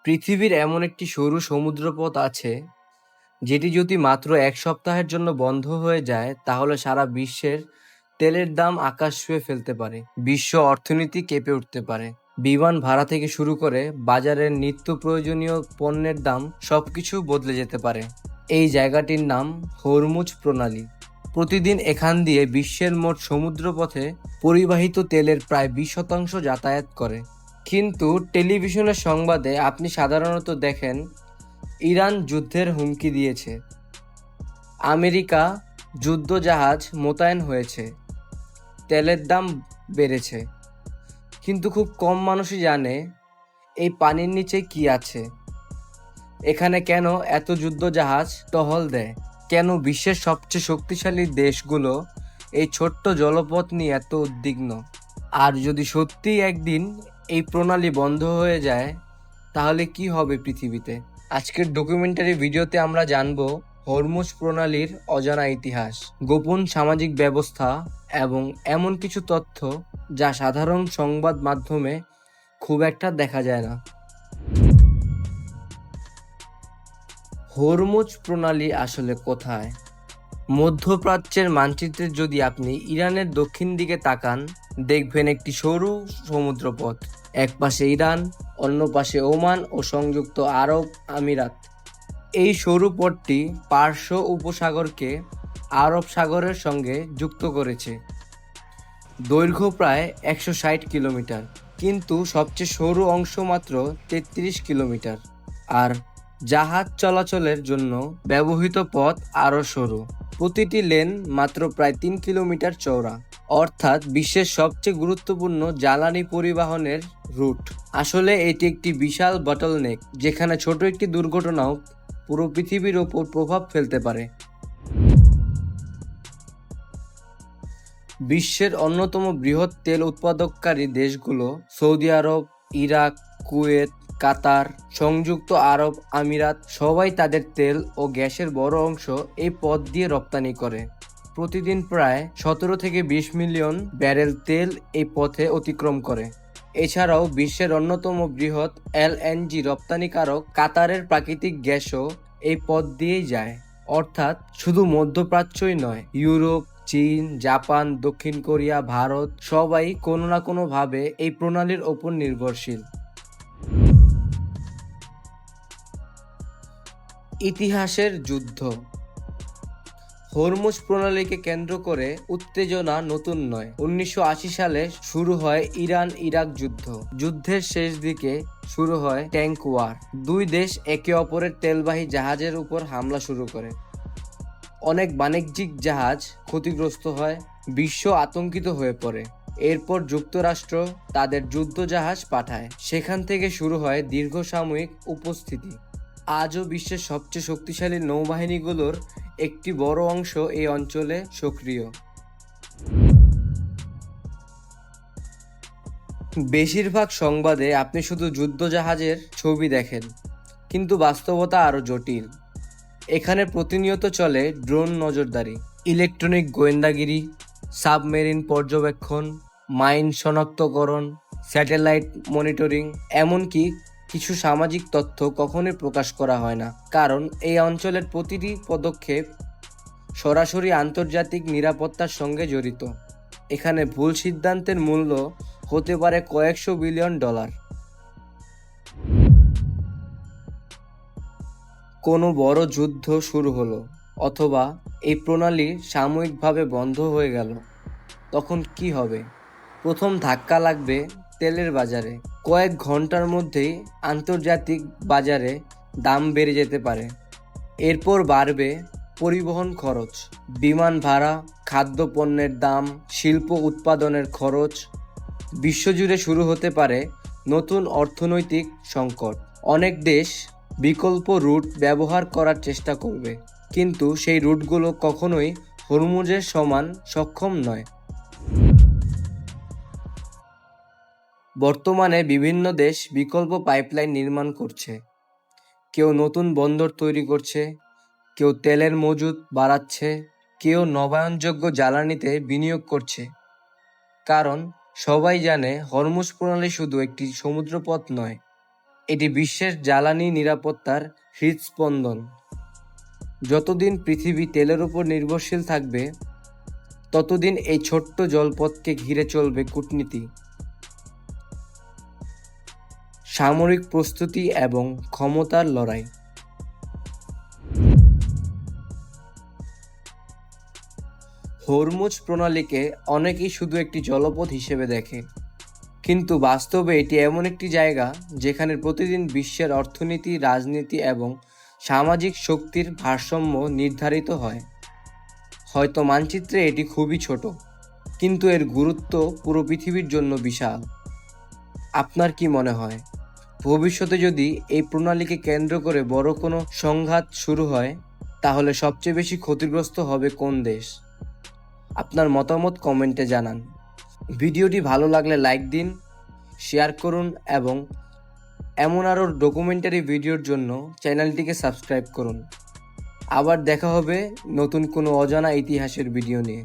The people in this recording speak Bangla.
পৃথিবীর এমন একটি সরু সমুদ্রপথ আছে যেটি যদি মাত্র এক সপ্তাহের জন্য বন্ধ হয়ে যায় তাহলে সারা বিশ্বের তেলের দাম আকাশ ছুঁয়ে ফেলতে পারে। বিশ্ব অর্থনীতি কেঁপে উঠতে পারে। বিমান ভাড়া থেকে শুরু করে বাজারের নিত্য প্রয়োজনীয় পণ্যের দাম সবকিছু বদলে যেতে পারে। এই জায়গাটির নাম হরমুজ প্রণালী। প্রতিদিন এখান দিয়ে বিশ্বের মোট সমুদ্রপথে পরিবাহিত তেলের প্রায় 20% যাতায়াত করে। কিন্তু টেলিভিশনের সংবাদে আপনি সাধারণত দেখেন ইরান যুদ্ধের হুমকি দিয়েছে, আমেরিকা যুদ্ধজাহাজ মোতায়েন হয়েছে, তেলের দাম বেড়েছে। কিন্তু খুব কম মানুষই জানে এই পানির নিচে কি আছে। এখানে কেন এত যুদ্ধজাহাজ টহল দেয়, কেন বিশ্বের সবচেয়ে শক্তিশালী দেশগুলো এই ছোট্ট জলপথ নিয়ে এত উদ্বিগ্ন। আর যদি সত্যিই একদিন এই প্রণালী বন্ধ হয়ে যায় তাহলে কি হবে পৃথিবীতে। আজকের ডকুমেন্টারি ভিডিওতে আমরা জানব হরমুজ প্রণালীর অজানা ইতিহাস, গোপন সামাজিক ব্যবস্থা এবং এমন কিছু তথ্য যা সাধারণ সংবাদ মাধ্যমে খুব একটা দেখা যায় না। হরমুজ প্রণালী আসলে কোথায়? মধ্যপ্রাচ্যের মানচিত্রে যদি আপনি ইরানের দক্ষিণ দিকে তাকান দেখবেন একটি সরু সমুদ্রপথ। এক পাশে ইরান, অন্য পাশে ওমান ও সংযুক্ত আরব আমিরাত। এই সরু পথটি পার্শ্ব উপসাগরকে আরব সাগরের সঙ্গে যুক্ত করেছে। দৈর্ঘ্য প্রায় 160 কিলোমিটার, কিন্তু সবচেয়ে সরু অংশ মাত্র 33 কিলোমিটার। আর জাহাজ চলাচলের জন্য ব্যবহৃত পথ আরও সরু, প্রতিটি লেন মাত্র প্রায় 3 কিলোমিটার চওড়া। অর্থাৎ বিশ্বের সবচেয়ে গুরুত্বপূর্ণ জ্বালানি পরিবহনের রুট। আসলে এটি একটি বিশাল বটলনেক, যেখানে ছোট একটি দুর্ঘটনাও পুরো পৃথিবীর ওপর প্রভাব ফেলতে পারে। বিশ্বের অন্যতম বৃহৎ তেল উৎপাদককারী দেশগুলো সৌদি আরব, ইরাক, কুয়েত, কাতার, সংযুক্ত আরব আমিরাত সবাই তাদের তেল ও গ্যাসের বড় অংশ এই পথ দিয়ে রপ্তানি করে। প্রতিদিন প্রায় 17 থেকে 20 মিলিয়ন ব্যারেল তেল এই পথে অতিক্রম করে। এছাড়াও বিশ্বের অন্যতম বৃহৎ এলএনজি রপ্তানিকারক কাতারের প্রাকৃতিক গ্যাসও এই পথ দিয়েই যায়। অর্থাৎ শুধু মধ্যপ্রাচ্যই নয়, ইউরোপ, চীন, জাপান, দক্ষিণ কোরিয়া, ভারত সবাই কোনো না কোনো ভাবে এই প্রণালীর ওপর নির্ভরশীল। ইতিহাসের যুদ্ধ। হরমুজ প্রণালীকে কেন্দ্র করে উত্তেজনা নতুন নয়। 1980 সালে শুরু হয় ইরান ইরাক যুদ্ধ। যুদ্ধের শেষ দিকে শুরু হয় ট্যাঙ্ক ওয়ার। দুই দেশ একে অপরের তেলবাহী জাহাজের উপর হামলা শুরু করে। অনেক বাণিজ্যিক জাহাজ ক্ষতিগ্রস্ত হয়, বিশ্ব আতঙ্কিত হয়ে পড়ে। এরপর যুক্তরাষ্ট্র তাদের যুদ্ধজাহাজ পাঠায়। সেখান থেকে শুরু হয় দীর্ঘ সাময়িক উপস্থিতি। আজও বিশ্বের সবচেয়ে শক্তিশালী নৌবাহিনীগুলোর একটি বড় অংশ এই অঞ্চলে সক্রিয়। বেশিরভাগ সংবাদে আপনি শুধু যুদ্ধজাহাজের ছবি দেখেন, কিন্তু বাস্তবতা আরও জটিল। এখানে প্রতিনিয়ত চলে ড্রোন নজরদারি, ইলেকট্রনিক গোয়েন্দাগিরি, সাবমেরিন পর্যবেক্ষণ, মাইন শনাক্তকরণ, স্যাটেলাইট মনিটরিং। এমনকি কিছু সামাজিক তথ্য কখনোই প্রকাশ করা হয় না, কারণ এই অঞ্চলের প্রতিটি পদক্ষেপ সরাসরি আন্তর্জাতিক নিরাপত্তার সঙ্গে জড়িত। এখানে ভুল সিদ্ধান্তের মূল্য হতে পারে কয়েকশো বিলিয়ন ডলার। কোনো বড় যুদ্ধ শুরু হলো অথবা এই প্রণালী সাময়িকভাবে বন্ধ হয়ে গেল, তখন কি হবে? প্রথম ধাক্কা লাগবে তেলের বাজারে। কয়েক ঘন্টার মধ্যেই আন্তর্জাতিক বাজারে দাম বেড়ে যেতে পারে। এরপর বাড়বে পরিবহন খরচ, বিমান ভাড়া, খাদ্যপণ্যের দাম, শিল্প উৎপাদনের খরচ। বিশ্বজুড়ে শুরু হতে পারে নতুন অর্থনৈতিক সংকট। অনেক দেশ বিকল্প রুট ব্যবহার করার চেষ্টা করবে, কিন্তু সেই রুটগুলো কখনোই হরমুজের সমান সক্ষম নয়। বর্তমানে বিভিন্ন দেশ বিকল্প পাইপলাইন নির্মাণ করছে। কেউ নতুন বন্দর তৈরি করছে, কেউ তেলের মজুদ বাড়াচ্ছে, কেউ নবায়নযোগ্য জ্বালানিতে বিনিয়োগ করছে। কারণ সবাই জানে হরমুজ প্রণালী শুধু একটি সমুদ্রপথ নয়, এটি বিশ্বের জ্বালানি নিরাপত্তার হৃদস্পন্দন। যতদিন পৃথিবী তেলের উপর নির্ভরশীল থাকবে, ততদিন এই ছোট্ট জলপথকে ঘিরে চলবে কূটনীতি, সামরিক প্রস্তুতি এবং ক্ষমতার লড়াই। হরমুজ প্রণালীকে অনেকেই শুধু একটি জলপথ হিসেবে দেখে, কিন্তু বাস্তবে এটি এমন একটি জায়গা যেখানে প্রতিদিন বিশ্বের অর্থনীতি, রাজনীতি এবং সামাজিক শক্তির ভারসাম্য নির্ধারিত হয়। হয়তো মানচিত্রে এটি খুবই ছোট, কিন্তু এর গুরুত্ব পুরো পৃথিবীর জন্য বিশাল। আপনার কি মনে হয়, ভবিষ্যতে যদি এই প্রণালীকে কেন্দ্র করে বড় কোনো সংঘাত শুরু হয়, তাহলে সবচেয়ে বেশি ক্ষতিগ্রস্ত হবে কোন দেশ? আপনার মতামত কমেন্টে জানান। ভিডিওটি ভালো লাগলে লাইক দিন, শেয়ার করুন এবং এমন আরও ডকুমেন্টারি ভিডিওর জন্য চ্যানেলটিকে সাবস্ক্রাইব করুন। আবার দেখা হবে নতুন কোনো অজানা ইতিহাসের ভিডিও নিয়ে।